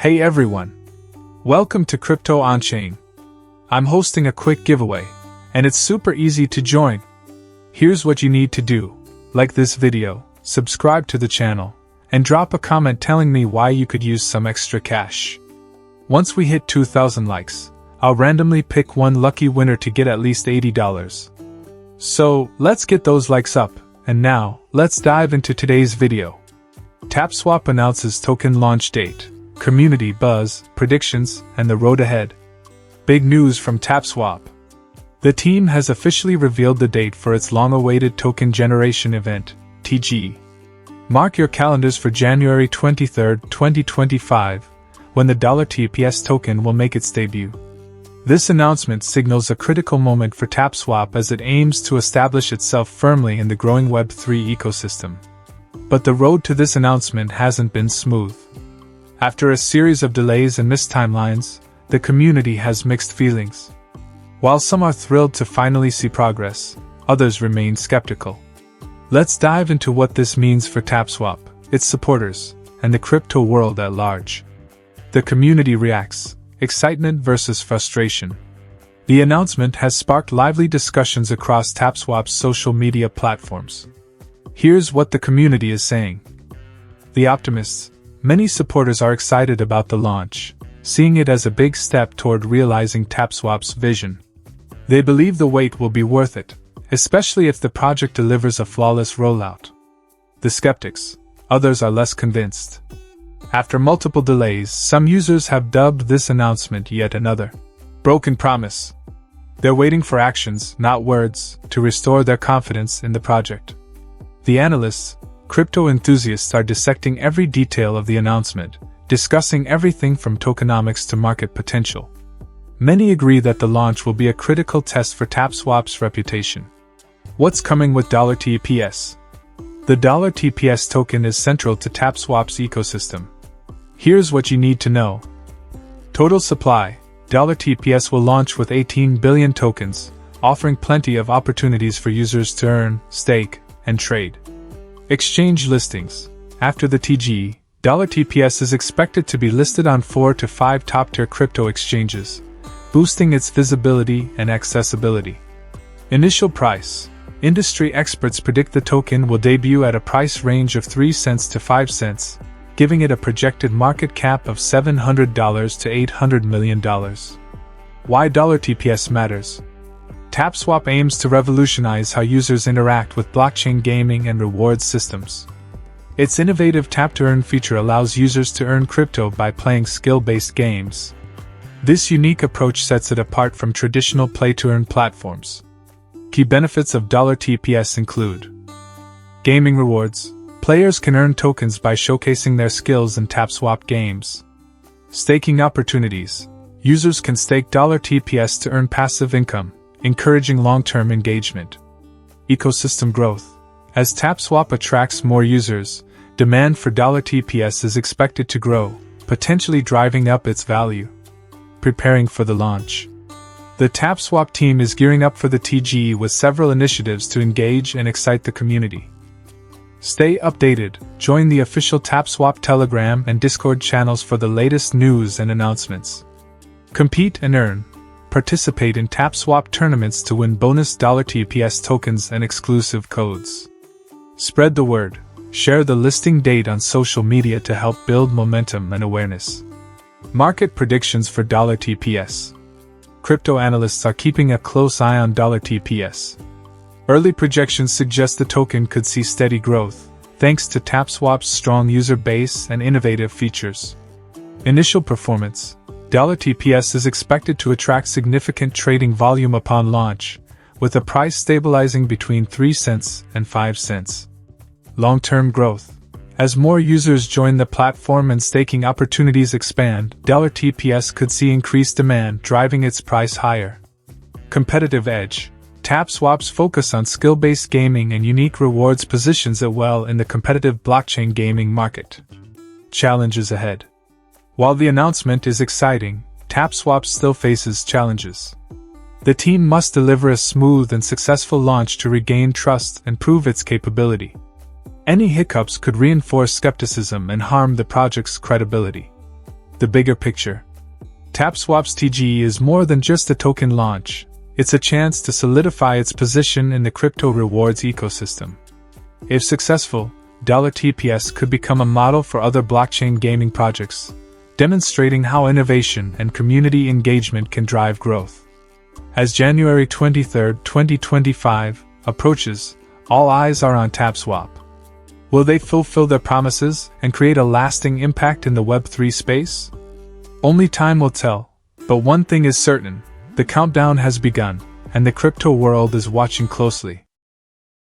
Hey everyone! Welcome to Crypto OnChain. I'm hosting a quick giveaway, and it's super easy to join. Here's what you need to do. Like this video, subscribe to the channel, and drop a comment telling me why you could use some extra cash. Once we hit 2,000 likes, I'll randomly pick one lucky winner to get at least $80. So, let's get those likes up, and now, let's dive into today's video. Tapswap announces token launch date, community buzz, predictions, and the road ahead. Big news from Tapswap. The team has officially revealed the date for its long-awaited token generation event, TGE. Mark your calendars for January 23, 2025, when the $TPS token will make its debut. This announcement signals a critical moment for Tapswap as it aims to establish itself firmly in the growing Web3 ecosystem. But the road to this announcement hasn't been smooth. After a series of delays and missed timelines, the community has mixed feelings. While some are thrilled to finally see progress, others remain skeptical. Let's dive into what this means for Tapswap, its supporters, and the crypto world at large. The community reacts: excitement versus frustration. The announcement has sparked lively discussions across Tapswap's social media platforms. Here's what the community is saying. The optimists. Many supporters are excited about the launch, seeing it as a big step toward realizing Tapswap's vision. They believe the wait will be worth it, especially if the project delivers a flawless rollout. The skeptics. Others are less convinced. After multiple delays, some users have dubbed this announcement yet another broken promise. They're waiting for actions, not words, to restore their confidence in the project. The analysts, crypto enthusiasts, are dissecting every detail of the announcement, discussing everything from tokenomics to market potential. Many agree that the launch will be a critical test for Tapswap's reputation. What's coming with $TPS? The $TPS token is central to Tapswap's ecosystem. Here's what you need to know. Total supply: $TPS will launch with 18 billion tokens, offering plenty of opportunities for users to earn, stake, and trade. Exchange listings. After the TGE, $TPS is expected to be listed on 4 to 5 top-tier crypto exchanges, boosting its visibility and accessibility. Initial price. Industry experts predict the token will debut at a price range of 3 cents to 5 cents, giving it a projected market cap of $700 to $800 million. Why $TPS matters? Tapswap aims to revolutionize how users interact with blockchain gaming and reward systems. Its innovative tap-to-earn feature allows users to earn crypto by playing skill-based games. This unique approach sets it apart from traditional play-to-earn platforms. Key benefits of $TPS include: gaming rewards. Players can earn tokens by showcasing their skills in Tapswap games. Staking opportunities. Users can stake $TPS to earn passive income, encouraging long-term engagement. Ecosystem growth. As Tapswap attracts more users, demand for $TPS is expected to grow, potentially driving up its value. Preparing for the launch. The Tapswap team is gearing up for the TGE with several initiatives to engage and excite the community. Stay updated. Join the official Tapswap Telegram and Discord channels for the latest news and announcements. Compete and earn. Participate in Tapswap tournaments to win bonus $TPS tokens and exclusive codes. Spread the word. Share the listing date on social media to help build momentum and awareness. Market predictions for $TPS. Crypto analysts are keeping a close eye on $TPS. Early projections suggest the token could see steady growth, thanks to Tapswap's strong user base and innovative features. Initial performance. $TPS is expected to attract significant trading volume upon launch, with the price stabilizing between 3 cents and 5 cents. Long-term growth. As more users join the platform and staking opportunities expand, $TPS could see increased demand, driving its price higher. Competitive edge. Tapswap's focus on skill-based gaming and unique rewards positions it well in the competitive blockchain gaming market. Challenges ahead. While the announcement is exciting, Tapswap still faces challenges. The team must deliver a smooth and successful launch to regain trust and prove its capability. Any hiccups could reinforce skepticism and harm the project's credibility. the bigger picture. Tapswap's TGE is more than just a token launch. It's a chance to solidify its position in the crypto rewards ecosystem. If successful, $TPS could become a model for other blockchain gaming projects, demonstrating how innovation and community engagement can drive growth. As January 23, 2025 approaches, all eyes are on Tapswap. Will they fulfill their promises and create a lasting impact in the Web3 space? Only time will tell, but one thing is certain: the countdown has begun, and the crypto world is watching closely.